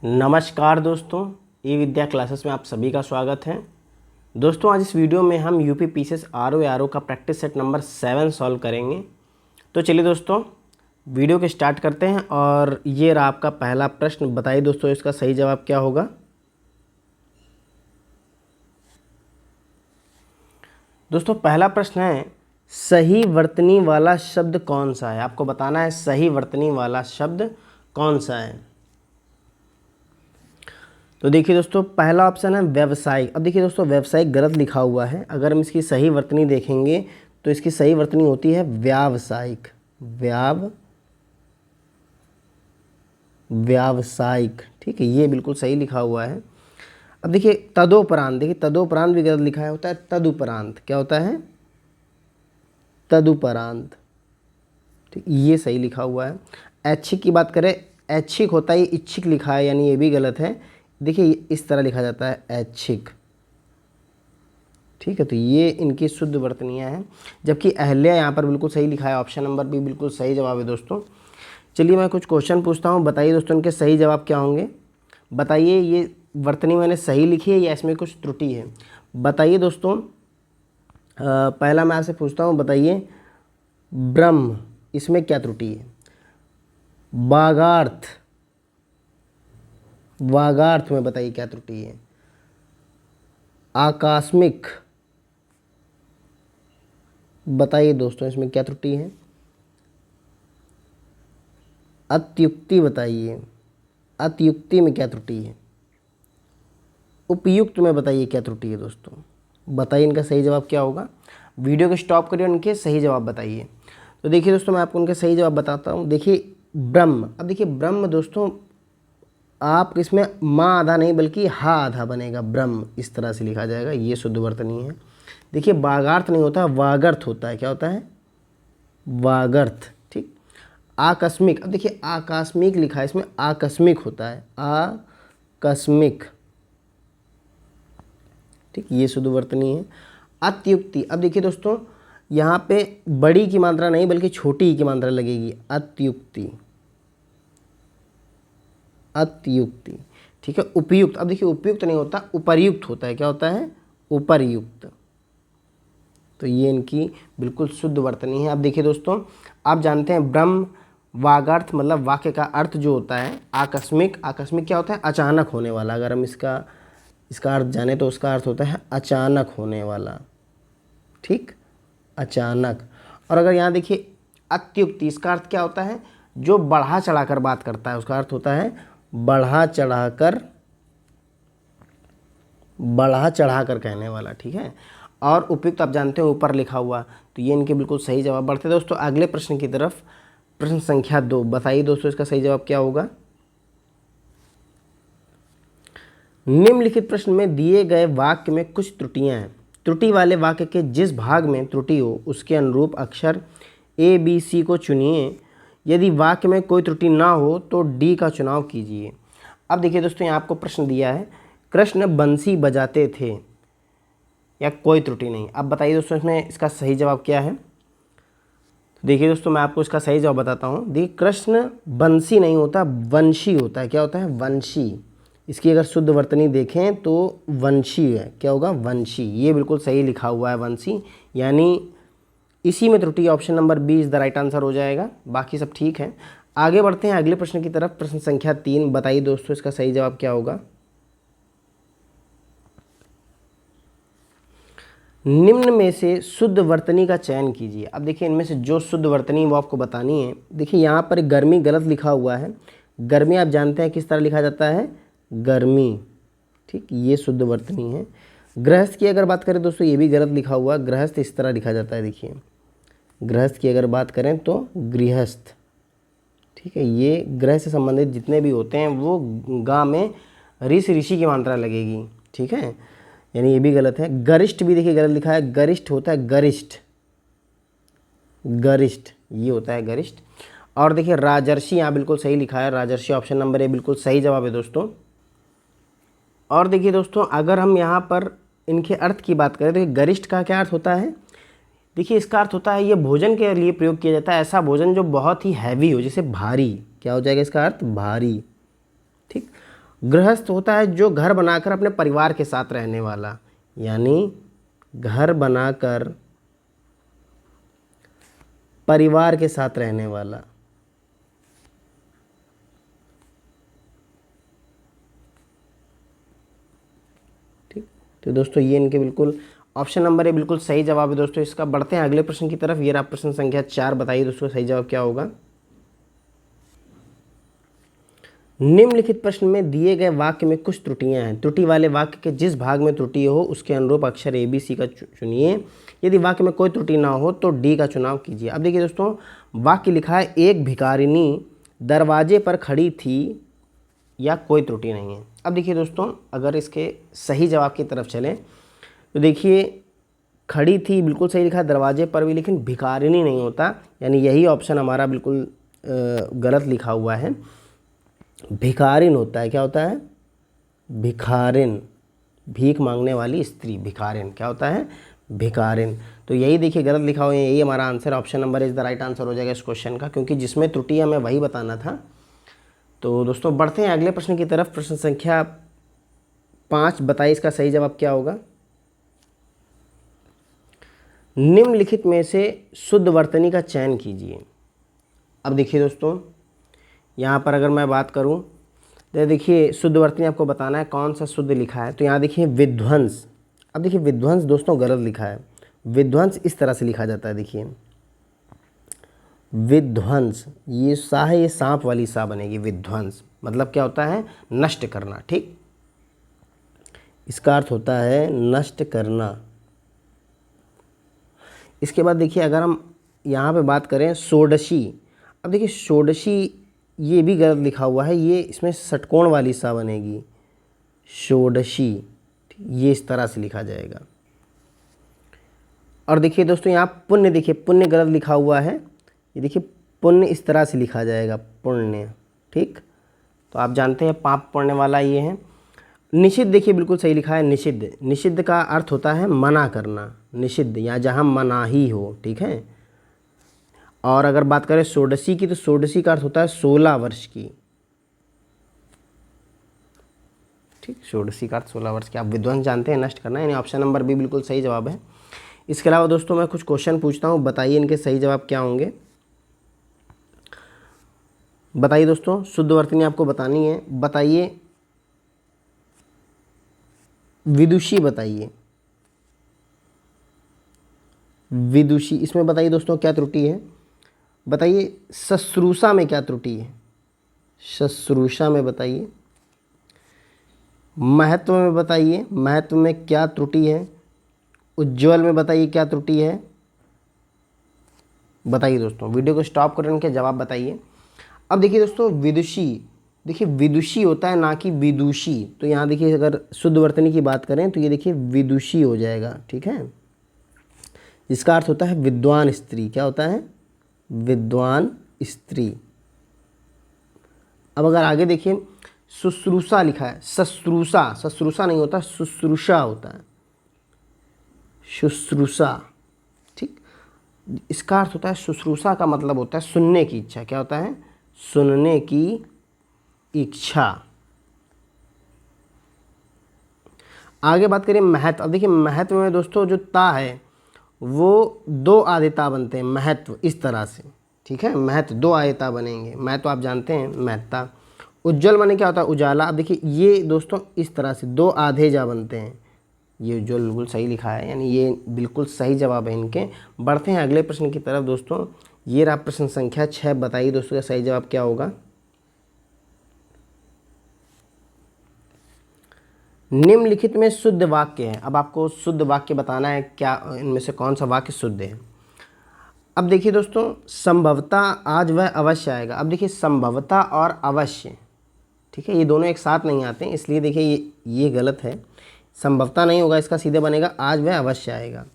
नमस्कार दोस्तों, ई विद्या क्लासेस में आप सभी का स्वागत है। दोस्तों आज इस वीडियो में हम यूपी पीसीएस आरओ का प्रैक्टिस सेट नंबर 7 सॉल्व करेंगे। तो चलिए दोस्तों वीडियो के स्टार्ट करते हैं। और ये रहा आपका पहला प्रश्न। बताइए दोस्तों इसका सही जवाब क्या होगा। दोस्तों पहला प्रश्न है, सही वर्तनी वाला शब्द कौन सा है। आपको बताना है सही वर्तनी वाला शब्द कौन सा है। तो देखिए दोस्तों पहला ऑप्शन है व्यावसायिक। अब देखिए दोस्तों व्यावसायिक गलत लिखा हुआ है। अगर हम इसकी सही वर्तनी देखेंगे तो इसकी सही वर्तनी होती है व्यावसायिक। व्यावसायिक, ठीक है, ये बिल्कुल सही लिखा हुआ है। अब देखिए तदोपरांत, देखिए तदोपरांत भी गलत लिखा है, होता है तदुपरांत। क्या होता है? तदुपरांत, ठीक, ये सही लिखा हुआ है। ऐच्छिक की बात करें, ऐच्छिक होता है, ये इच्छिक लिखा है, यानी ये भी गलत है। देखिए इस तरह लिखा जाता है ऐच्छिक, ठीक है। तो ये इनकी शुद्ध वर्तनियाँ हैं। जबकि अहल्या यहाँ पर बिल्कुल सही लिखा है। ऑप्शन नंबर बी बिल्कुल सही जवाब है दोस्तों। चलिए मैं कुछ क्वेश्चन पूछता हूँ, बताइए दोस्तों इनके सही जवाब क्या होंगे। बताइए ये वर्तनी मैंने सही लिखी है या इसमें कुछ त्रुटि है। बताइए दोस्तों। पहला मैं आपसे पूछता हूँ, बताइए ब्रह्म, इसमें क्या त्रुटि है। वागार्थ, वागार्थ में बताइए क्या त्रुटि है। आकस्मिक, बताइए दोस्तों इसमें क्या त्रुटि है। अत्युक्ति, बताइए अत्युक्ति में क्या त्रुटि है। उपयुक्त में बताइए क्या त्रुटि है। दोस्तों बताइए इनका सही जवाब क्या होगा। वीडियो को स्टॉप करिए और इनके सही जवाब बताइए। तो देखिए दोस्तों मैं आपको उनके सही जवाब बताता हूँ। देखिए ब्रह्म, अब देखिए ब्रह्म दोस्तों आप इसमें माँ आधा नहीं बल्कि हा आधा बनेगा, ब्रह्म इस तरह से लिखा जाएगा, ये शुद्ध वर्तनी है। देखिए वागार्थ नहीं होता, वागर्थ होता है। क्या होता है? वागर्थ, ठीक। आकस्मिक, अब देखिए आकस्मिक लिखा है, इसमें आकस्मिक होता है, आकस्मिक, ठीक, ये शुद्ध वर्तनी है। अत्युक्ति, अब देखिए दोस्तों यहाँ पे बड़ी की मात्रा नहीं बल्कि छोटी की मात्रा लगेगी, अत्युक्ति, अत्युक्ति, ठीक है। उपयुक्त, अब देखिए उपयुक्त नहीं होता, उपर्युक्त होता है। क्या होता है? उपर्युक्त। तो ये इनकी बिल्कुल शुद्ध वर्तनी है। अब देखिए दोस्तों आप जानते हैं ब्रह्म वागार्थ मतलब वाक्य का अर्थ जो होता है आकस्मिक। आकस्मिक क्या होता है? अचानक होने वाला। अगर हम इसका अर्थ जाने तो उसका अर्थ होता है अचानक होने वाला, ठीक, अचानक। और अगर यहाँ देखिए अत्युक्ति, इसका अर्थ क्या होता है? जो बढ़ा चढ़ाकर बात करता है, उसका अर्थ होता है बढ़ा चढ़ाकर कहने वाला, ठीक है। और उपयुक्त आप जानते हो ऊपर लिखा हुआ। तो ये इनके बिल्कुल सही जवाब। बढ़ते दोस्तों अगले प्रश्न की तरफ। प्रश्न संख्या 2, बताइए दोस्तों इसका सही जवाब क्या होगा। निम्नलिखित प्रश्न में दिए गए वाक्य में कुछ त्रुटियां हैं। त्रुटि वाले वाक्य के जिस भाग में त्रुटि हो उसके अनुरूप अक्षर ए बी सी को चुनिए। यदि वाक्य में कोई त्रुटि ना हो तो डी का चुनाव कीजिए। अब देखिए दोस्तों यहाँ आपको प्रश्न दिया है, कृष्ण बंसी बजाते थे, या कोई त्रुटि नहीं। अब बताइए दोस्तों इसमें इसका सही जवाब क्या है। तो देखिए दोस्तों मैं आपको इसका सही जवाब बताता हूँ। देखिए कृष्ण बंसी नहीं होता, वंशी होता है। क्या होता है? वंशी। इसकी अगर शुद्ध वर्तनी देखें तो वंशी है। क्या होगा? वंशी। ये बिल्कुल सही लिखा हुआ है वंशी, यानी इसी में त्रुटि। Option number B is the right answer हो जाएगा। बाकी सब ठीक है। आगे बढ़ते हैं अगले प्रश्न की तरफ। प्रश्न संख्या 3, बताइए दोस्तों इसका सही जवाब क्या होगा। निम्न में से शुद्ध वर्तनी का चयन कीजिए। अब देखिए इनमें से जो शुद्ध वर्तनी वो आपको बतानी है। देखिए यहाँ पर गर्मी गलत लिखा हुआ है। गर्मी आप जानते हैं किस तरह लिखा जाता है? गर्मी, ठीक, ये शुद्ध वर्तनी है। गृहस्थ की अगर बात करें दोस्तों ये भी गलत लिखा हुआ। गृहस्थ इस तरह लिखा जाता है। देखिए गृहस्थ की अगर बात करें तो गृहस्थ, ठीक है। ये गृह से संबंधित जितने भी होते हैं वो गा में ऋषि की मात्रा लगेगी, ठीक है, यानी ये भी गलत है। गरिष्ठ भी देखिए गलत लिखा है। गरिष्ठ होता है गरिष्ठ, गरिष्ठ ये होता है गरिष्ठ। और देखिए राजर्षि यहाँ बिल्कुल सही लिखा है। राजर्षि ऑप्शन नंबर ए बिल्कुल सही जवाब है दोस्तों। और देखिए दोस्तों अगर हम यहाँ पर इनके अर्थ की बात करें तो गरिष्ठ का क्या अर्थ होता है। देखिए इसका अर्थ होता है ये भोजन के लिए प्रयोग किया जाता है, ऐसा भोजन जो बहुत ही हैवी हो, जैसे भारी। क्या हो जाएगा इसका अर्थ? भारी, ठीक। गृहस्थ होता है जो घर बनाकर अपने परिवार के साथ रहने वाला, यानी घर बनाकर परिवार के साथ रहने वाला। ठीक, तो दोस्तों ये इनके बिल्कुल ऑप्शन नंबर ए बिल्कुल सही जवाब है दोस्तों इसका। बढ़ते हैं अगले प्रश्न की तरफ। ये रहा प्रश्न संख्या 4। बताइए दोस्तों सही जवाब क्या होगा। निम्नलिखित प्रश्न में दिए गए वाक्य में कुछ त्रुटियां हैं। त्रुटि वाले वाक्य के जिस भाग में त्रुटि हो उसके अनुरूप अक्षर ए बी सी का चुनिए। यदि वाक्य में कोई त्रुटि ना हो तो डी का चुनाव कीजिए। अब देखिए दोस्तों, वाक्य लिखा है एक भिखारिनी दरवाजे पर खड़ी थी या कोई त्रुटि नहीं है। अब देखिए दोस्तों, अगर इसके सही जवाब की तरफ चलें तो देखिए खड़ी थी बिल्कुल सही लिखा है दरवाजे पर भी, लेकिन भिखारिनी नहीं होता, यानी यही ऑप्शन हमारा बिल्कुल गलत लिखा हुआ है। भिखारिन होता है। क्या होता है? भिखारिन, भीख मांगने वाली स्त्री, भिखारिन क्या होता है? भिखारिन। तो यही देखिए गलत लिखा हुआ है, यही हमारा answer option number is the right answer हो जाएगा इस क्वेश्चन का, क्योंकि जिसमें त्रुटि हमें वही बताना था। तो दोस्तों बढ़ते हैं अगले प्रश्न की तरफ। प्रश्न संख्या 5। बताइए इसका सही जवाब क्या होगा। निम्नलिखित में से शुद्ध वर्तनी का चयन कीजिए। अब देखिए दोस्तों, यहाँ पर अगर मैं बात करूँ तो देखिए शुद्ध वर्तनी आपको बताना है कौन सा शुद्ध लिखा है। तो यहाँ देखिए विध्वंस। अब देखिए विध्वंस दोस्तों गलत लिखा है। विध्वंस इस तरह से लिखा जाता है, देखिए विध्वंस, ये सा है, ये सांप वाली सा बनेगी। विध्वंस मतलब क्या होता है? नष्ट करना। ठीक, इसका अर्थ होता है नष्ट करना। इसके बाद देखिए अगर हम यहाँ पे बात करें षोडशी। अब देखिए षोडशी ये भी गलत लिखा हुआ है, ये इसमें षटकोण वाली सा बनेगी षोडशी। ये इस तरह से लिखा जाएगा। और देखिए दोस्तों यहाँ पुण्य, देखिए पुण्य गलत लिखा हुआ है, ये देखिए पुण्य इस तरह से लिखा जाएगा पुण्य। ठीक, तो आप जानते हैं पाप पड़ने वाला ये है। निषिद्ध देखिए बिल्कुल सही लिखा है निषिद्ध। निषिद्ध का अर्थ होता है मना करना, निषिद्ध या जहाँ मनाही हो। ठीक है, और अगर बात करें षोडशी की तो षोडशी का अर्थ होता है 16 वर्ष की। ठीक, षोडशी का अर्थ 16 वर्ष की। आप विध्वंस जानते हैं नष्ट करना, यानी ऑप्शन नंबर बी बिल्कुल सही जवाब है। इसके अलावा दोस्तों मैं कुछ क्वेश्चन पूछता हूँ, बताइए इनके सही जवाब क्या होंगे। बताइए दोस्तों, शुद्ध वर्तनी आपको बतानी है। बताइए विदुषी, बताइए विदुषी, इसमें बताइए दोस्तों क्या त्रुटि है। बताइए शुश्रूषा में क्या त्रुटि है। शुश्रूषा में बताइए। महत्व में बताइए, महत्व में क्या त्रुटि है। उज्ज्वल में बताइए क्या त्रुटि है। बताइए दोस्तों, वीडियो को स्टॉप कर उनके जवाब बताइए। अब देखिए दोस्तों विदुषी, देखिए विदुषी होता है ना कि विदुषी। तो यहाँ देखिए अगर शुद्ध वर्तनी की बात करें तो ये देखिए विदुषी हो जाएगा। ठीक है, जिसका अर्थ होता है विद्वान स्त्री। क्या होता है? विद्वान स्त्री। अब अगर आगे देखिए शुश्रूषा लिखा है, शुश्रूषा, शुश्रूषा नहीं होता, शुश्रूषा होता है, शुश्रूषा। ठीक, इसका अर्थ होता है शुश्रूषा का मतलब होता है सुनने की इच्छा। क्या होता है? सुनने की इच्छा। आगे बात करें महत्व। अब देखिए महत्व में दोस्तों जो ता है वो 2 आधेता बनते हैं, महत्व इस तरह से। ठीक है, महत्व 2 आधेता बनेंगे। महत्व आप जानते हैं महत्ता। उज्ज्वल माने क्या होता है? उजाला। अब देखिए ये दोस्तों इस तरह से 2 आधे जा बनते हैं। ये उज्ज्वल बिल्कुल सही लिखा है, यानी ये बिल्कुल सही जवाब है इनके। बढ़ते हैं अगले प्रश्न की तरफ दोस्तों। ये रहा प्रश्न संख्या 6। बताइए दोस्तों का सही जवाब क्या होगा। निम्नलिखित में शुद्ध वाक्य है। अब आपको शुद्ध वाक्य बताना है, क्या इनमें से कौन सा वाक्य शुद्ध है। अब देखिए दोस्तों, संभवतः आज वह अवश्य आएगा। अब देखिए संभवतः और अवश्य, ठीक है, ये दोनों एक साथ नहीं आते हैं, इसलिए देखिए ये गलत है। संभवतः नहीं होगा, इसका सीधे बनेगा आज वह अवश्य आएगा।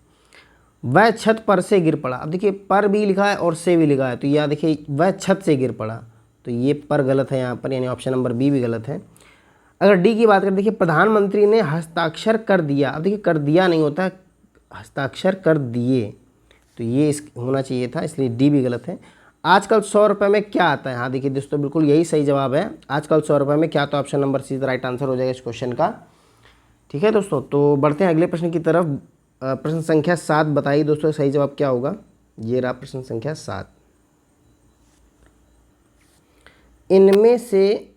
वह छत पर से गिर पड़ा। अब देखिए पर भी लिखा है और से भी लिखा है, तो यह देखिए वह छत से गिर पड़ा, तो ये पर गलत है यहाँ पर, यानी ऑप्शन नंबर बी भी गलत है। अगर डी की बात करें, देखिए प्रधानमंत्री ने हस्ताक्षर कर दिया। अब देखिए कर दिया नहीं होता, हस्ताक्षर कर दिए, तो ये इस होना चाहिए था, इसलिए डी भी गलत है। आजकल 100 रुपये में क्या आता है? हाँ देखिए दोस्तों, बिल्कुल यही सही जवाब है। आजकल 100 रुपये में क्या? तो option number C right answer हो जाएगा इस क्वेश्चन का। ठीक है दोस्तों, तो बढ़ते हैं अगले प्रश्न की तरफ। प्रश्न संख्या 7 बताइए दोस्तों सही जवाब क्या होगा। ये रहा प्रश्न संख्या 7। इनमें से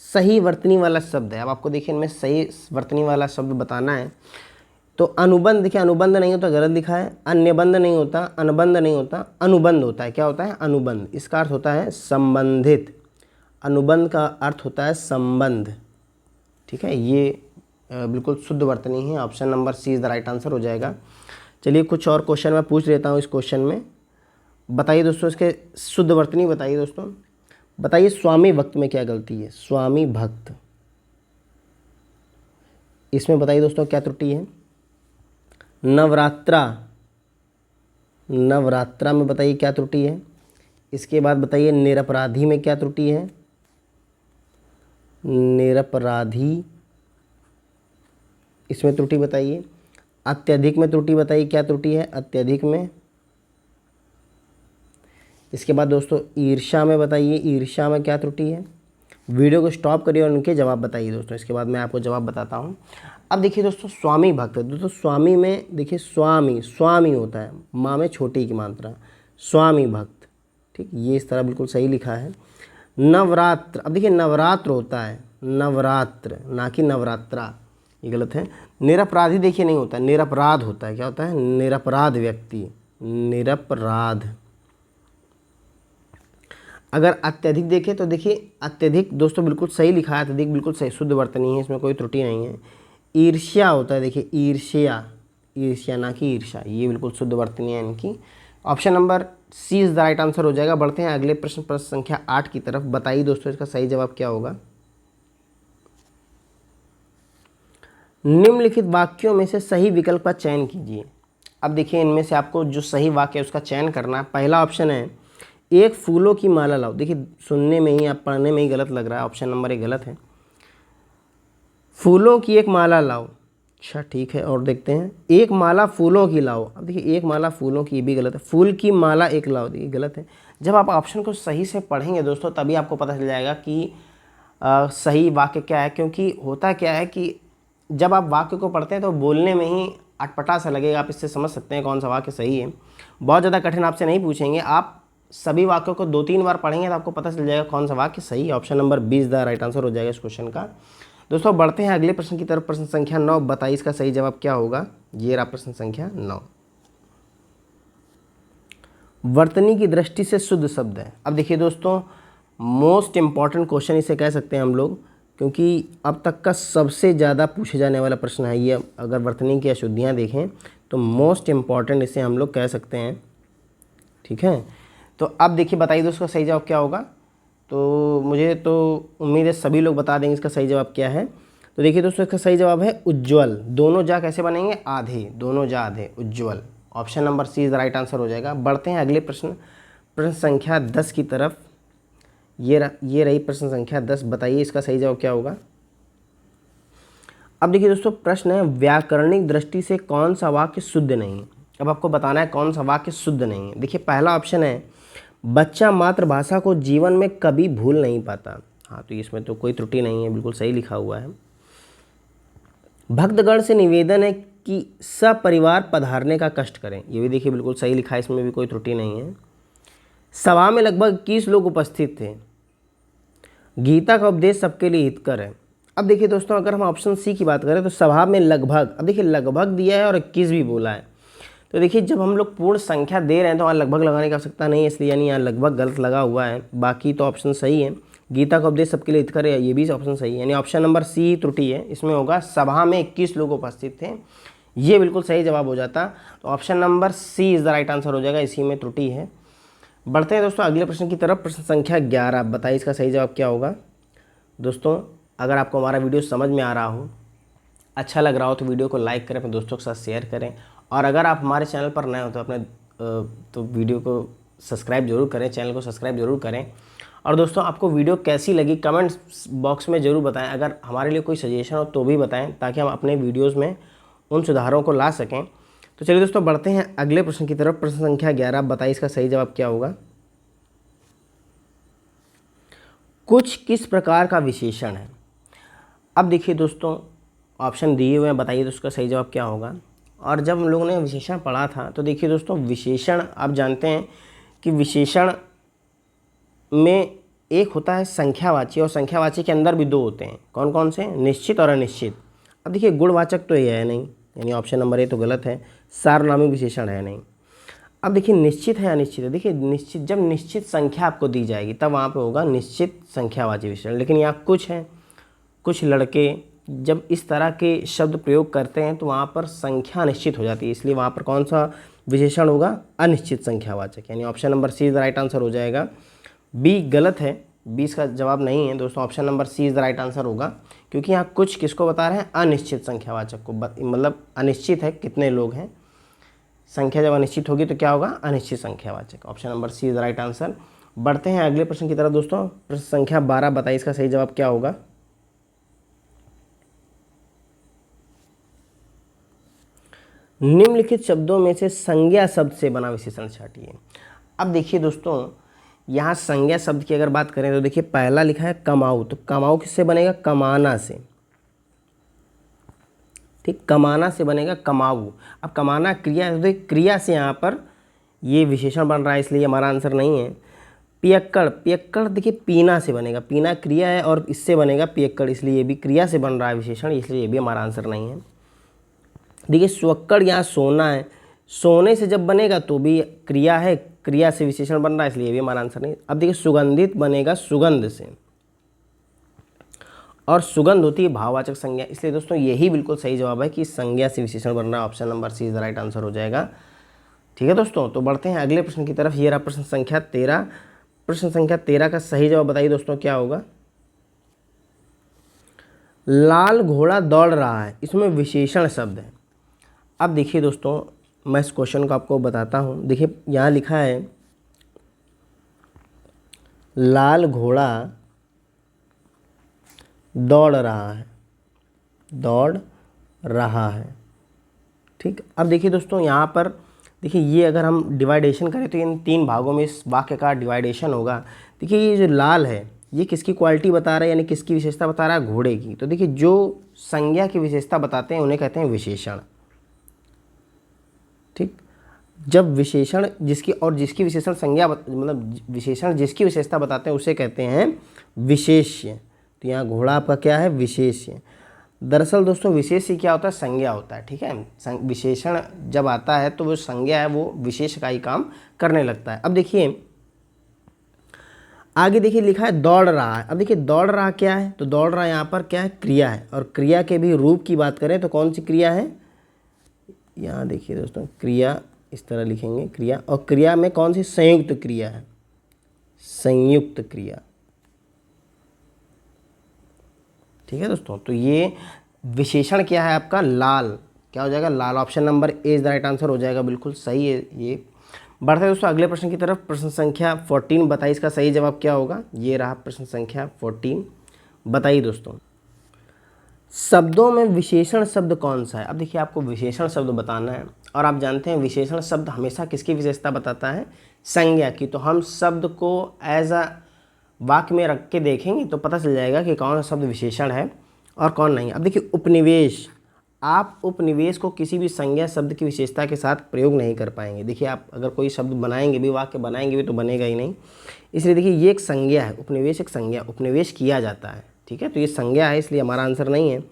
सही वर्तनी वाला शब्द है। अब आपको देखिए इनमें सही वर्तनी वाला शब्द बताना है। तो अनुबंध, देखिए अनुबंध नहीं होता, गलत लिखा है। अन्यबंध नहीं होता, अनुबंध नहीं होता, अनुबंध होता है। क्या होता है? अनुबंध। इसका अर्थ होता है संबंधित। अनुबंध का अर्थ होता है संबंध। ठीक है, ये बिल्कुल शुद्ध वर्तनी है। Option number C is the right answer हो जाएगा। चलिए कुछ और क्वेश्चन मैं पूछ लेता हूँ इस क्वेश्चन में। बताइए दोस्तों इसके शुद्ध वर्तनी बताइए दोस्तों। बताइए स्वामी भक्त में क्या गलती है? स्वामी भक्त, इसमें बताइए दोस्तों क्या त्रुटि है? नवरात्रा, नवरात्रा में बताइए क्या त्रुटि है? इसके बाद बताइए निरपराधी में क्या त्रुटि है? निरपराधी, इसमें त्रुटि बताइए। अत्यधिक में त्रुटि बताइए, क्या त्रुटि है अत्यधिक में? इसके बाद दोस्तों ईर्ष्या में बताइए, ईर्ष्या में क्या त्रुटि है? वीडियो को स्टॉप करिए और उनके जवाब बताइए दोस्तों। इसके बाद मैं आपको जवाब बताता हूँ। अब देखिए दोस्तों स्वामी भक्त, दोस्तों स्वामी में देखिए स्वामी, स्वामी होता है, माँ में छोटी की मात्रा, स्वामी भक्त। ठीक, ये इस तरह बिल्कुल सही लिखा है। नवरात्र, अब देखिए नवरात्र होता है, नवरात्र ना कि नवरात्रा, ये गलत है। निरपराधी देखिए नहीं होता, निरपराध होता है। क्या होता है? निरपराध व्यक्ति, निरपराध। अगर अत्यधिक देखें तो देखिए अत्यधिक दोस्तों बिल्कुल सही लिखा है, अत्यधिक बिल्कुल सही शुद्ध वर्तनी है, इसमें कोई त्रुटि नहीं है। ईर्ष्या होता है, देखिए ईर्ष्या, ईर्ष्या ना कि ईर्ष्या, ये बिल्कुल शुद्ध वर्तनी है इनकी। Option number C is the right answer हो जाएगा। बढ़ते हैं अगले प्रश्न, प्रश्न संख्या 8 की तरफ। बताइए दोस्तों इसका सही जवाब क्या होगा। निम्नलिखित वाक्यों में से सही विकल्प का चयन कीजिए। अब देखिए इनमें से आपको जो सही वाक्य है उसका चयन करना है। पहला ऑप्शन है एक फूलों की माला लाओ। देखिए सुनने में ही, आप पढ़ने में ही गलत लग रहा है, ऑप्शन नंबर 1 गलत है। फूलों की एक माला लाओ, अच्छा ठीक है, और देखते हैं एक माला फूलों की लाओ। अब देखिए एक माला फूलों की, भी गलत है। फूल की माला एक लाओ, देखिए गलत है। जब आप ऑप्शन को सही से पढ़ेंगे दोस्तों तभी आपको पता चल जाएगा कि सही वाक्य क्या है। क्योंकि होता क्या है कि जब आप वाक्य को पढ़ते हैं तो बोलने में ही अटपटा सा लगेगा, आप इससे समझ सकते हैं कौन सा वाक्य सही है। बहुत ज़्यादा कठिन आपसे नहीं पूछेंगे, आप सभी वाक्यों को 2-3 बार पढ़ेंगे तो आपको पता चल जाएगा कौन सा वाक्य सही है। Option number 20 the right answer हो जाएगा इस क्वेश्चन का। दोस्तों बढ़ते हैं अगले प्रश्न की तरफ। प्रश्न संख्या 9 बताइए इसका सही जवाब क्या होगा। ये रहा प्रश्न संख्या 9। वर्तनी की दृष्टि से शुद्ध शब्द है। अब देखिए दोस्तों मोस्ट इम्पॉर्टेंट क्वेश्चन इसे कह सकते हैं हम लोग, क्योंकि अब तक का सबसे ज़्यादा पूछे जाने वाला प्रश्न है ये। अगर वर्तनी की अशुद्धियाँ देखें तो मोस्ट इम्पॉर्टेंट इसे हम लोग कह सकते हैं। ठीक है, तो अब देखिए बताइए दोस्तों सही जवाब क्या होगा। तो मुझे तो उम्मीद है सभी लोग बता देंगे इसका सही जवाब क्या है। तो देखिए दोस्तों इसका सही जवाब है उज्ज्वल। दोनों जा कैसे बनेंगे? आधे, दोनों जा आधे, उज्ज्वल। Option number C is the right answer हो जाएगा। बढ़ते हैं अगले प्रश्न, प्रश्न संख्या 10 की तरफ। ये रही प्रश्न संख्या 10। बताइए इसका सही जवाब क्या होगा। अब देखिए दोस्तों प्रश्न है व्याकरणिक दृष्टि से कौन सा वाक्य शुद्ध नहीं है। अब आपको बताना है कौन सा वाक्य शुद्ध नहीं है। देखिए पहला ऑप्शन है बच्चा मातृभाषा को जीवन में कभी भूल नहीं पाता। हाँ तो इसमें तो कोई त्रुटि नहीं है, बिल्कुल सही लिखा हुआ है। भक्तगण से निवेदन है कि सपरिवार पधारने का कष्ट करें। ये भी देखिए बिल्कुल सही लिखा है, इसमें भी कोई त्रुटि नहीं है। सभा में लगभग 21 लोग उपस्थित थे। गीता का उपदेश सबके लिए हितकर है। अब देखिए दोस्तों अगर हम ऑप्शन सी की बात करें तो सभा में लगभग, अब देखिए लगभग दिया है और 21 भी बोला है। तो देखिए जब हम लोग पूर्ण संख्या दे रहे हैं तो वहाँ लगभग लगाने की आवश्यकता नहीं है, इसलिए यानी यहाँ लगभग गलत लगा हुआ है। बाकी तो ऑप्शन सही है। गीता का उपदेश सबके लिए हितकर है, ये भी ऑप्शन सही है, यानी ऑप्शन नंबर सी त्रुटि है। इसमें होगा सभा में 21 लोग उपस्थित थे, ये बिल्कुल सही जवाब हो जाता। तो option number C is the right answer हो जाएगा, इसी में त्रुटि है। बढ़ते हैं दोस्तों अगले प्रश्न की तरफ। प्रश्न संख्या 11 बताइए इसका सही जवाब क्या होगा। दोस्तों अगर आपको हमारा वीडियो समझ में आ रहा हो, अच्छा लग रहा हो तो वीडियो को लाइक करें, अपने दोस्तों के साथ शेयर करें। और अगर आप हमारे चैनल पर नए हो तो तो वीडियो को सब्सक्राइब जरूर करें, चैनल को सब्सक्राइब जरूर करें। और दोस्तों आपको वीडियो कैसी लगी कमेंट बॉक्स में ज़रूर बताएं। अगर हमारे लिए कोई सजेशन हो तो भी बताएं, ताकि हम अपने वीडियोज़ में उन सुधारों को ला सकें। तो चलिए दोस्तों बढ़ते हैं अगले प्रश्न की तरफ। प्रश्न संख्या 11 बताइए इसका सही जवाब क्या होगा। कुछ किस प्रकार का विशेषण है। अब देखिए दोस्तों, ऑप्शन दिए हुए हैं, बताइए तो उसका सही जवाब क्या होगा। और जब हम लोगों ने विशेषण पढ़ा था तो देखिए दोस्तों, विशेषण आप जानते हैं कि विशेषण में एक होता है संख्यावाची, और संख्यावाची के अंदर भी दो होते हैं। कौन कौन से? निश्चित और अनिश्चित। अब देखिए गुणवाचक तो ये है नहीं, यानी ऑप्शन नंबर ए तो गलत है, सार्वनामिक विशेषण है नहीं। अब देखिए निश्चित है अनिश्चित है। देखिए निश्चित, जब निश्चित संख्या आपको दी जाएगी तब वहाँ पे होगा निश्चित संख्यावाची विशेषण। लेकिन यहाँ कुछ है, कुछ लड़के जब इस तरह के शब्द प्रयोग करते हैं तो वहाँ पर संख्या निश्चित हो जाती है, इसलिए वहाँ पर कौन सा विशेषण होगा? अनिश्चित संख्यावाचक। यानी option number C is the right answer हो जाएगा। बी गलत है, 20 का जवाब नहीं है दोस्तों, option number C is the right answer होगा, क्योंकि यहाँ कुछ किसको बता रहे हैं? अनिश्चित संख्यावाचक को, मतलब अनिश्चित है कितने लोग हैं। संख्या जब अनिश्चित होगी तो क्या होगा? अनिश्चित संख्यावाचक। Option number C is the right answer. बढ़ते हैं अगले प्रश्न की तरफ दोस्तों। प्रश्न संख्या 12 बताइए इसका सही जवाब क्या होगा। निम्नलिखित शब्दों में से संज्ञा शब्द से बना विशेषण छांटिए। अब देखिए दोस्तों, यहाँ संज्ञा शब्द की अगर बात करें तो देखिए पहला लिखा है कमाऊ, तो कमाऊ किससे बनेगा? कमाना से। ठीक, कमाना से बनेगा कमाऊ। अब कमाना क्रिया है, तो क्रिया से यहाँ पर ये विशेषण बन रहा है, इसलिए हमारा आंसर नहीं है। पियक्कड़, पियक्कड़ देखिए पीना से बनेगा, पीना क्रिया है और इससे बनेगा पियक्कड़, इसलिए ये भी क्रिया से बन रहा है विशेषण, इसलिए ये भी हमारा आंसर नहीं है। देखिए सुअक्कड़, यहाँ सोना है, सोने से जब बनेगा तो भी क्रिया है, क्रिया से विशेषण बन रहा है, इसलिए ये भी हमारा आंसर नहीं। अब देखिए सुगंधित बनेगा सुगंध से, और सुगंध होती है भाववाचक संज्ञा, इसलिए दोस्तों यही बिल्कुल सही जवाब है कि संज्ञा से विशेषण बन रहा है। Option number C is the right answer हो जाएगा। ठीक है दोस्तों, तो बढ़ते हैं अगले प्रश्न की तरफ। ये रहा प्रश्न संख्या 13। प्रश्न संख्या 13 का सही जवाब बताइए दोस्तों क्या होगा। लाल घोड़ा दौड़ रहा है, इसमें विशेषण शब्द है। अब देखिए दोस्तों, मैं इस क्वेश्चन को आपको बताता हूँ। देखिए यहाँ लिखा है लाल घोड़ा दौड़ रहा है, दौड़ रहा है। ठीक, अब देखिए दोस्तों यहाँ पर देखिए, ये अगर हम डिवाइडेशन करें तो इन 3 भागों में इस वाक्य का डिवाइडेशन होगा। देखिए ये जो लाल है ये किसकी क्वालिटी बता रहा है, यानी किसकी विशेषता बता रहा है? घोड़े की। तो देखिए जो संज्ञा की विशेषता बताते हैं उन्हें कहते हैं विशेषण। ठीक, जब विशेषण जिसकी विशेषण संज्ञा मतलब विशेषण जिसकी विशेषता बताते हैं उसे कहते हैं विशेष्य। तो यहाँ घोड़ा आपका क्या है? विशेष्य। दरअसल दोस्तों विशेष्य क्या होता है? संज्ञा होता है। ठीक है, विशेषण जब आता है तो वो संज्ञा है, वो विशेष का ही काम करने लगता है। अब देखिए आगे देखिए लिखा है दौड़ रहा है। अब देखिए दौड़ रहा क्या है? तो दौड़ रहा यहाँ पर क्या है? क्रिया है, और क्रिया के भी रूप की बात करें तो कौन सी क्रिया है? यहाँ देखिए दोस्तों, क्रिया इस तरह लिखेंगे क्रिया, और क्रिया में कौन सी? संयुक्त क्रिया है, संयुक्त क्रिया। ठीक है दोस्तों, तो ये विशेषण क्या है आपका? लाल। क्या हो जाएगा? लाल। Option number A is the right answer हो जाएगा, बिल्कुल सही है ये। बढ़ते हैं दोस्तों अगले प्रश्न की तरफ। प्रश्न संख्या 14 बताइए इसका सही जवाब क्या होगा। ये रहा प्रश्न संख्या 14, बताइए दोस्तों। शब्दों में विशेषण शब्द कौन सा है? अब देखिए आपको विशेषण शब्द बताना है, और आप जानते हैं विशेषण शब्द हमेशा किसकी विशेषता बताता है? संज्ञा की। तो हम शब्द को एज अ वाक्य में रख के देखेंगे तो पता चल जाएगा कि कौन सा शब्द विशेषण है और कौन नहीं। अब देखिए उपनिवेश, आप उपनिवेश को किसी भी संज्ञा शब्द की विशेषता के साथ प्रयोग नहीं कर पाएंगे। देखिए आप अगर कोई शब्द बनाएंगे भी, वाक्य बनाएंगे भी, तो बनेगा ही नहीं। इसलिए देखिए ये एक संज्ञा है, उपनिवेश एक संज्ञा, उपनिवेश किया जाता है। ठीक है, तो ये संज्ञा है, इसलिए हमारा आंसर नहीं है।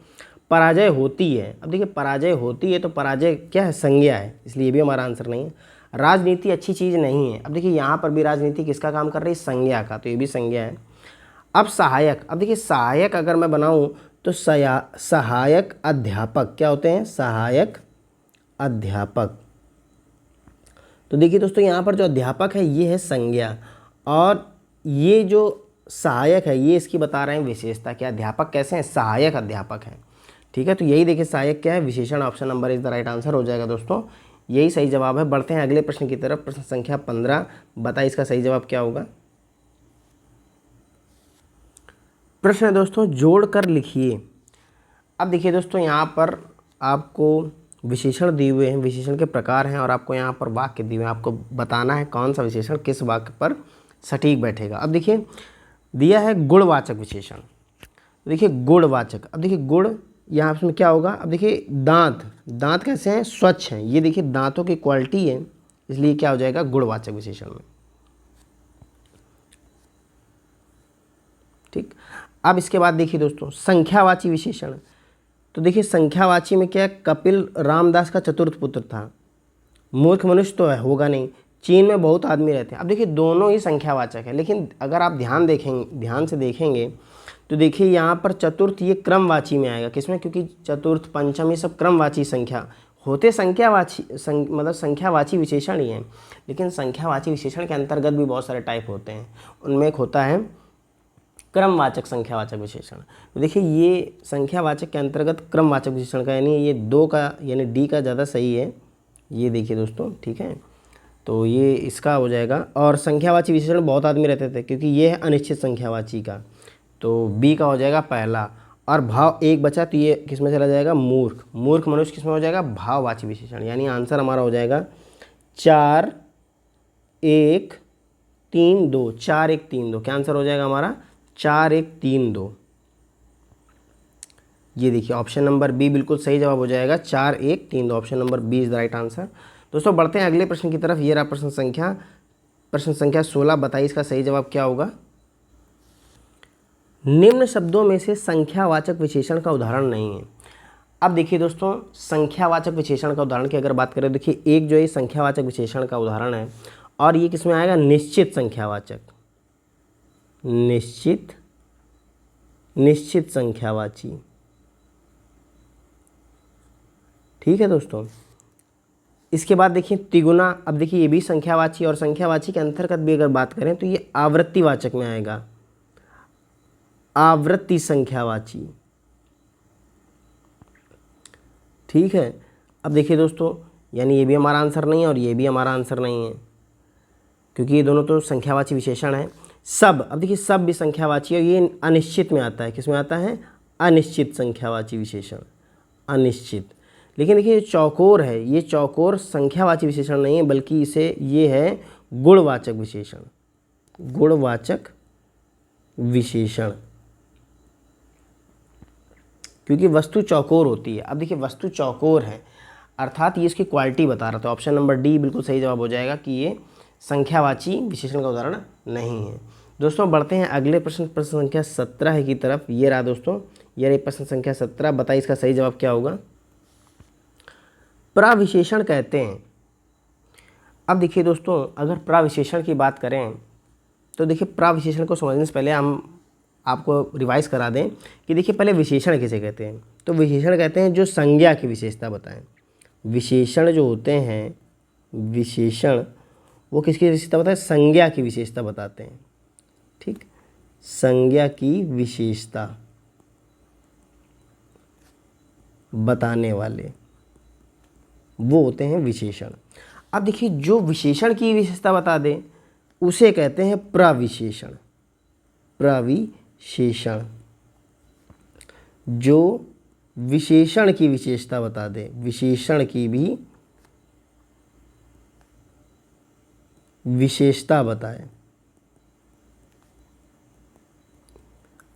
पराजय होती है, अब देखिए पराजय होती है तो पराजय क्या है? संज्ञा है, इसलिए ये भी हमारा आंसर नहीं है। राजनीति अच्छी चीज़ नहीं है, अब देखिए यहाँ पर भी राजनीति किसका काम कर रही है? संज्ञा का, तो ये भी संज्ञा है। अब सहायक, अब देखिए सहायक अगर मैं बनाऊं तो सहायक अध्यापक क्या होते हैं? सहायक अध्यापक। तो देखिए दोस्तों यहाँ पर जो अध्यापक है ये है संज्ञा, और ये जो सहायक है ये इसकी बता रहे हैं विशेषता। क्या अध्यापक कैसे हैं? सहायक अध्यापक हैं। ठीक है, तो यही देखिए सहायक क्या है? विशेषण। Option number is the right answer हो जाएगा दोस्तों, यही सही जवाब है। बढ़ते हैं अगले प्रश्न की तरफ। प्रश्न संख्या 15 बताइए इसका सही जवाब क्या होगा। प्रश्न है दोस्तों जोड़ कर लिखिए। अब देखिए दोस्तों यहाँ पर आपको विशेषण दिए हुए हैं, विशेषण के प्रकार हैं, और आपको यहाँ पर वाक्य दिए हुए हैं। आपको बताना है कौन सा विशेषण किस वाक्य पर सटीक बैठेगा। अब देखिए दिया है गुणवाचक विशेषण। देखिए गुणवाचक, अब देखिए गुण यहाँ इसमें क्या होगा, अब देखिए दांत, दांत कैसे हैं, स्वच्छ हैं, ये देखिए दांतों की क्वालिटी है, इसलिए क्या हो जाएगा गुणवाचक विशेषण में। ठीक, अब इसके बाद देखिए दोस्तों संख्यावाची विशेषण। तो देखिए संख्यावाची में क्या है, कपिल रामदास का चतुर्थ पुत्र था, मूर्ख मनुष्य तो है होगा नहीं, चीन में बहुत आदमी रहते हैं। अब देखिए दोनों ही संख्यावाचक है, लेकिन अगर आप ध्यान से देखेंगे तो देखिए यहाँ पर चतुर्थ ये क्रमवाची में आएगा, किसमें, क्योंकि चतुर्थ पंचम ये सब क्रमवाची संख्या होते, मतलब संख्यावाची विशेषण ही हैं, लेकिन संख्यावाची विशेषण के अंतर्गत भी बहुत सारे टाइप होते हैं, उनमें एक होता है क्रमवाचक संख्यावाचक विशेषण। तो देखिए ये संख्यावाचक के अंतर्गत क्रमवाचक विशेषण का, यानी ये 2 का यानी डी का ज़्यादा सही है, ये देखिए दोस्तों, ठीक है, तो ये इसका हो जाएगा। और संख्यावाची विशेषण बहुत आदमी रहते थे, क्योंकि ये है अनिश्चित संख्यावाची का, तो बी का हो जाएगा पहला। और भाव एक बचा, तो ये किस में चला जाएगा, मूर्ख, मूर्ख मनुष्य किस में हो जाएगा, भाववाची विशेषण, यानी आंसर हमारा हो जाएगा 4 1 3 2, 4 1 3 2, क्या आंसर हो जाएगा हमारा 4 1 3 2। ये देखिए ऑप्शन नंबर बी बिल्कुल सही जवाब हो जाएगा, 4 1 3 2, option number B is the right answer. दोस्तों बढ़ते हैं अगले प्रश्न की तरफ। ये रहा प्रश्न संख्या 16, बताइए इसका सही जवाब क्या होगा। निम्न शब्दों में से संख्यावाचक विशेषण का उदाहरण नहीं है। अब देखिए दोस्तों संख्यावाचक विशेषण का उदाहरण की अगर बात करें, देखिए एक जो है संख्यावाचक विशेषण का उदाहरण है, और ये किसमें आएगा, निश्चित संख्यावाचक, निश्चित संख्यावाची। ठीक है दोस्तों, इसके बाद देखिए तिगुना। अब देखिए ये भी संख्यावाची, और संख्यावाची के अंतर्गत भी अगर बात करें तो ये आवृत्तिवाचक में आएगा, आवृत्ति संख्यावाची। ठीक है, अब देखिए दोस्तों, यानी ये भी हमारा आंसर नहीं है और ये भी हमारा आंसर नहीं है, क्योंकि ये दोनों तो संख्यावाची विशेषण है। सब, अब देखिए सब भी संख्यावाची है, ये अनिश्चित में आता है, किस में आता है, अनिश्चित संख्यावाची विशेषण, अनिश्चित। लेकिन देखिए चौकोर है, ये चौकोर संख्यावाची विशेषण नहीं है, बल्कि ये है गुणवाचक विशेषण, गुणवाचक विशेषण, क्योंकि वस्तु चौकोर होती है। अब देखिए वस्तु चौकोर है, अर्थात ये इसकी क्वालिटी बता रहा था, ऑप्शन नंबर डी बिल्कुल सही जवाब हो जाएगा कि ये संख्यावाची विशेषण का उदाहरण नहीं है। दोस्तों बढ़ते हैं अगले प्रश्न संख्या 17 की तरफ। ये रहा दोस्तों, ये रही प्रश्न संख्या 17, बताइए इसका सही जवाब क्या होगा। प्रविशेषण कहते हैं। अब देखिए दोस्तों अगर प्रविशेषण की बात करें तो देखिए प्रविशेषण को समझने से पहले हम आपको रिवाइज करा दें कि देखिए पहले विशेषण किसे कहते हैं। तो विशेषण कहते हैं जो संज्ञा की विशेषता बताएं। विशेषण जो होते हैं, विशेषण वो किसकी विशेषता बताएं, संज्ञा की विशेषता बताते हैं। ठीक, संज्ञा की विशेषता बताने वाले वो होते हैं विशेषण। अब देखिए जो विशेषण की विशेषता बता दे उसे कहते हैं प्रविशेषण। प्रविशेषण जो विशेषण की विशेषता बता दे, विशेषण की भी विशेषता बताए।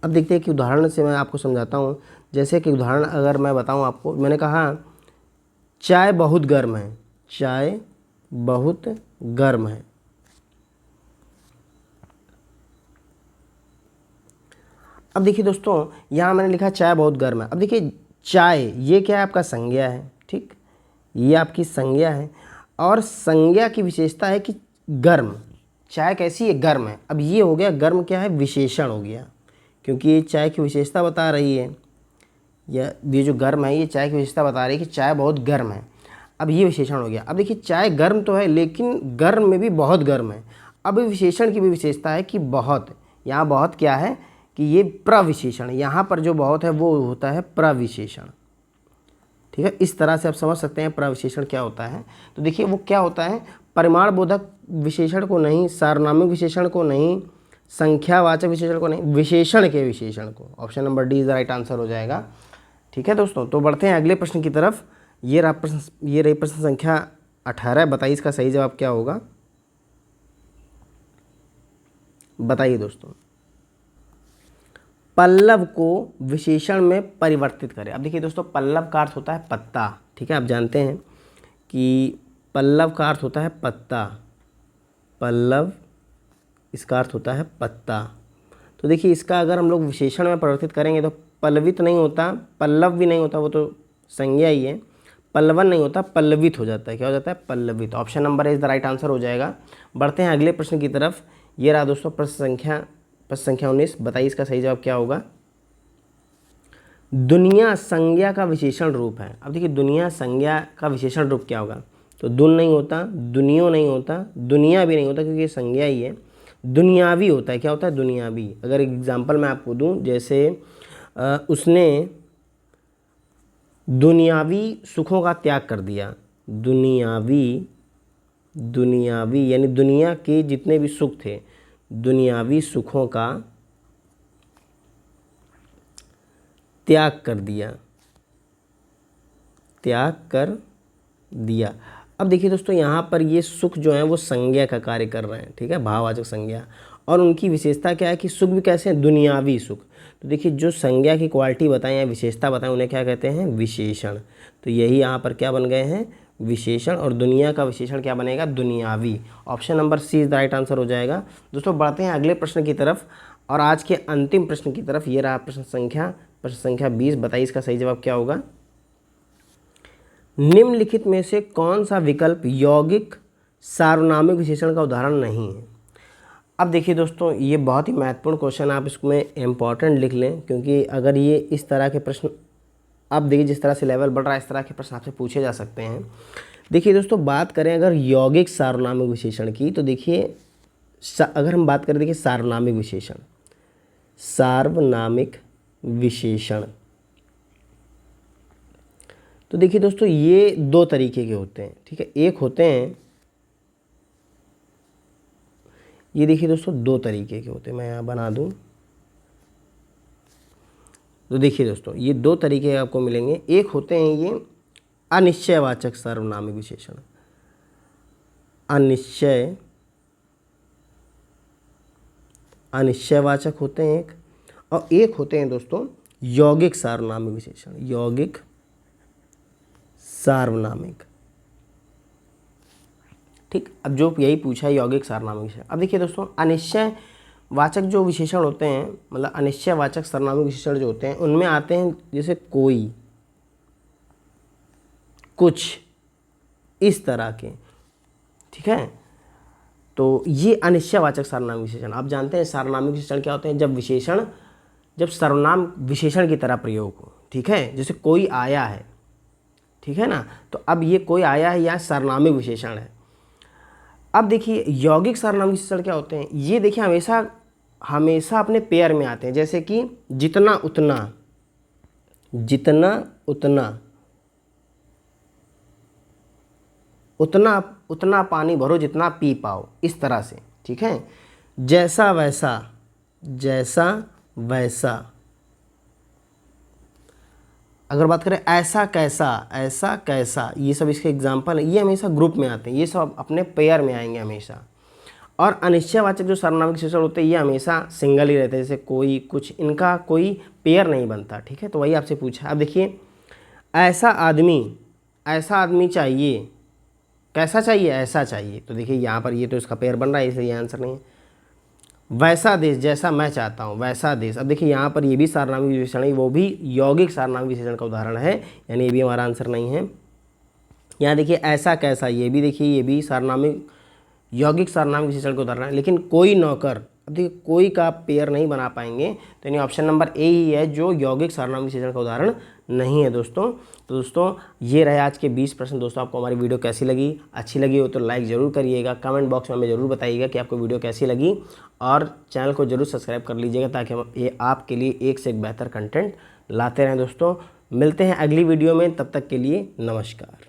अब देखते हैं कि उदाहरण से मैं आपको समझाता हूँ। जैसे कि उदाहरण अगर मैं बताऊँ आपको, मैंने कहा चाय बहुत गर्म है, चाय बहुत गर्म है। अब देखिए दोस्तों यहाँ मैंने लिखा चाय बहुत गर्म है। अब देखिए चाय ये क्या है, आपका संज्ञा है। ठीक, ये आपकी संज्ञा है और संज्ञा की विशेषता है कि गर्म। चाय कैसी है, गर्म है। अब ये हो गया गर्म, क्या है, विशेषण हो गया, क्योंकि ये चाय की विशेषता बता रही है। ये जो गर्म है ये चाय की विशेषता बता रही है कि चाय बहुत गर्म है। अब ये विशेषण हो गया। अब देखिए चाय गर्म तो है लेकिन गर्म में भी बहुत गर्म है। अब विशेषण की भी विशेषता है कि बहुत, यहाँ बहुत क्या है कि ये प्रविशेषण, यहाँ पर जो बहुत है वो होता है प्रविशेषण। ठीक है, इस तरह से आप समझ सकते हैं प्रविशेषण क्या होता है। तो देखिए वो क्या होता है, परिमाण बोधक विशेषण को नहीं, सार्वनामिक विशेषण को नहीं, संख्यावाचक विशेषण को नहीं, विशेषण के विशेषण को। Option number D is the right answer हो जाएगा। ठीक है दोस्तों, तो बढ़ते हैं अगले प्रश्न की तरफ। ये रही प्रश्न संख्या 18। बताइए इसका सही जवाब क्या होगा, बताइए दोस्तों। पल्लव को विशेषण में परिवर्तित करें। अब देखिए दोस्तों, पल्लव का अर्थ होता है पत्ता, ठीक है, आप जानते हैं कि पल्लव का अर्थ होता है पत्ता, पल्लव इसका अर्थ होता है पत्ता। तो देखिए इसका अगर हम लोग विशेषण में परिवर्तित करेंगे तो पल्लवित नहीं होता, पल्लव भी नहीं होता, वो तो संज्ञा ही है, पल्लवन नहीं होता, पल्लवित हो जाता है। क्या हो जाता है? पल्लवित। Option number is the right answer हो जाएगा। बढ़ते हैं अगले प्रश्न की तरफ। ये रहा दोस्तों प्रश्न संख्या 19। बताइए इसका सही जवाब क्या होगा। दुनिया संज्ञा का विशेषण रूप है। अब देखिए दुनिया संज्ञा का विशेषण रूप क्या होगा। तो दुन नहीं होता, दुनियो नहीं होता, दुनिया भी नहीं होता क्योंकि ये संज्ञा ही है। दुनियावी होता है। क्या होता है? दुनियावी। अगर एग्जाम्पल मैं आपको दूं, जैसे उसने दुनियावी सुखों का त्याग कर दिया। दुनियावी यानी दुनिया के जितने भी सुख थे, दुनियावी सुखों का त्याग कर दिया। अब देखिए दोस्तों, यहाँ पर ये सुख जो है वो संज्ञा का कार्य कर रहे हैं, ठीक है, भाववाचक संज्ञा। और उनकी विशेषता क्या है कि सुख भी कैसे हैं? दुनियावी सुख। तो देखिए जो संज्ञा की क्वालिटी बताएं या विशेषता बताएं उन्हें क्या कहते हैं? विशेषण। तो यही यहाँ पर क्या बन गए हैं? विशेषण। और दुनिया का विशेषण क्या बनेगा? दुनियावी। Option number C is the right answer हो जाएगा। दोस्तों बढ़ते हैं अगले प्रश्न की तरफ और आज के अंतिम प्रश्न की तरफ। ये रहा प्रश्न संख्या 20। बताइए इसका सही जवाब क्या होगा। निम्नलिखित में से कौन सा विकल्प यौगिक सार्वनामिक विशेषण का उदाहरण नहीं है। अब देखिए दोस्तों, ये बहुत ही महत्वपूर्ण क्वेश्चन, आप इसमें इम्पॉर्टेंट लिख लें, क्योंकि अगर ये इस तरह के प्रश्न, अब देखिए जिस तरह से लेवल बढ़ रहा है इस तरह के प्रश्न आपसे पूछे जा सकते हैं। देखिए दोस्तों, बात करें अगर यौगिक सार्वनामिक विशेषण की, तो देखिए अगर हम बात करें, देखिए सार्वनामिक विशेषण, तो देखिए दोस्तों ये दो तरीके के होते हैं, ठीक है। एक होते हैं, ये देखिए दोस्तों दो तरीके के होते हैं, मैं यहाँ बना दूँ। तो देखिए दोस्तों ये दो तरीके आपको मिलेंगे। एक होते हैं ये अनिश्चयवाचक सार्वनामिक विशेषण, अनिश्चयवाचक होते हैं एक, और एक होते हैं दोस्तों यौगिक सार्वनामिक विशेषण, यौगिक सार्वनामिक, ठीक। अब जो यही पूछा है यौगिक सार्वनामिक विशेषण। अब देखिए दोस्तों, अनिश्चयवाचक जो विशेषण होते हैं, मतलब अनिश्चयवाचक सार्वनामिक विशेषण जो होते हैं, उनमें आते हैं जैसे कोई, कुछ, इस तरह के, ठीक है। तो ये अनिश्चयवाचक सार्वनामिक विशेषण। आप जानते हैं सार्वनामिक विशेषण क्या होते हैं? जब सर्वनाम विशेषण की तरह प्रयोग हो, ठीक है। जैसे कोई आया है, ठीक है ना, तो अब ये कोई आया है, यह सार्वनामिक विशेषण है। अब देखिए यौगिक सार्वनामिक विशेषण क्या होते हैं? ये देखिए हमेशा अपने पेयर में आते हैं, जैसे कि जितना उतना पानी भरो जितना पी पाओ, इस तरह से, ठीक है। जैसा वैसा, अगर बात करें ऐसा कैसा, ये सब इसके एग्जाम्पल है। ये हमेशा ग्रुप में आते हैं, ये सब अपने पेयर में आएंगे हमेशा। और अनिश्चयवाचक जो सार्वनामिक विशेषण होते हैं ये हमेशा सिंगल ही रहते हैं, जैसे कोई, कुछ, इनका कोई पेयर नहीं बनता, ठीक है। तो वही आपसे पूछा। अब देखिए ऐसा आदमी चाहिए, कैसा चाहिए? ऐसा चाहिए। तो देखिए यहाँ पर ये तो इसका पेयर बन रहा है, इसलिए आंसर नहीं है। वैसा देश जैसा मैं चाहता हूँ, वैसा देश। अब देखिए यहाँ पर ये भी सार्वनामिक विशेषण है, वो भी यौगिक सार्वनामिक विशेषण का उदाहरण है, यानी ये भी हमारा आंसर नहीं है। यहाँ देखिए ऐसा कैसा, ये भी देखिए ये भी यौगिक सार्वनामिक विशेषण का उदाहरण है। लेकिन कोई नौकर, अब देखिए कोई का पेयर नहीं बना पाएंगे, तो यानी ऑप्शन नंबर ए ही है जो यौगिक सार्वनामिक विशेषण का उदाहरण नहीं है दोस्तों। तो दोस्तों ये रहे आज के 20 प्रश्न। दोस्तों आपको हमारी वीडियो कैसी लगी? अच्छी लगी हो तो लाइक ज़रूर करिएगा, कमेंट बॉक्स में हमें ज़रूर बताइएगा कि आपको वीडियो कैसी लगी, और चैनल को ज़रूर सब्सक्राइब कर लीजिएगा ताकि हम ये आपके लिए एक से एक बेहतर कंटेंट लाते रहें। दोस्तों मिलते हैं अगली वीडियो में, तब तक के लिए नमस्कार।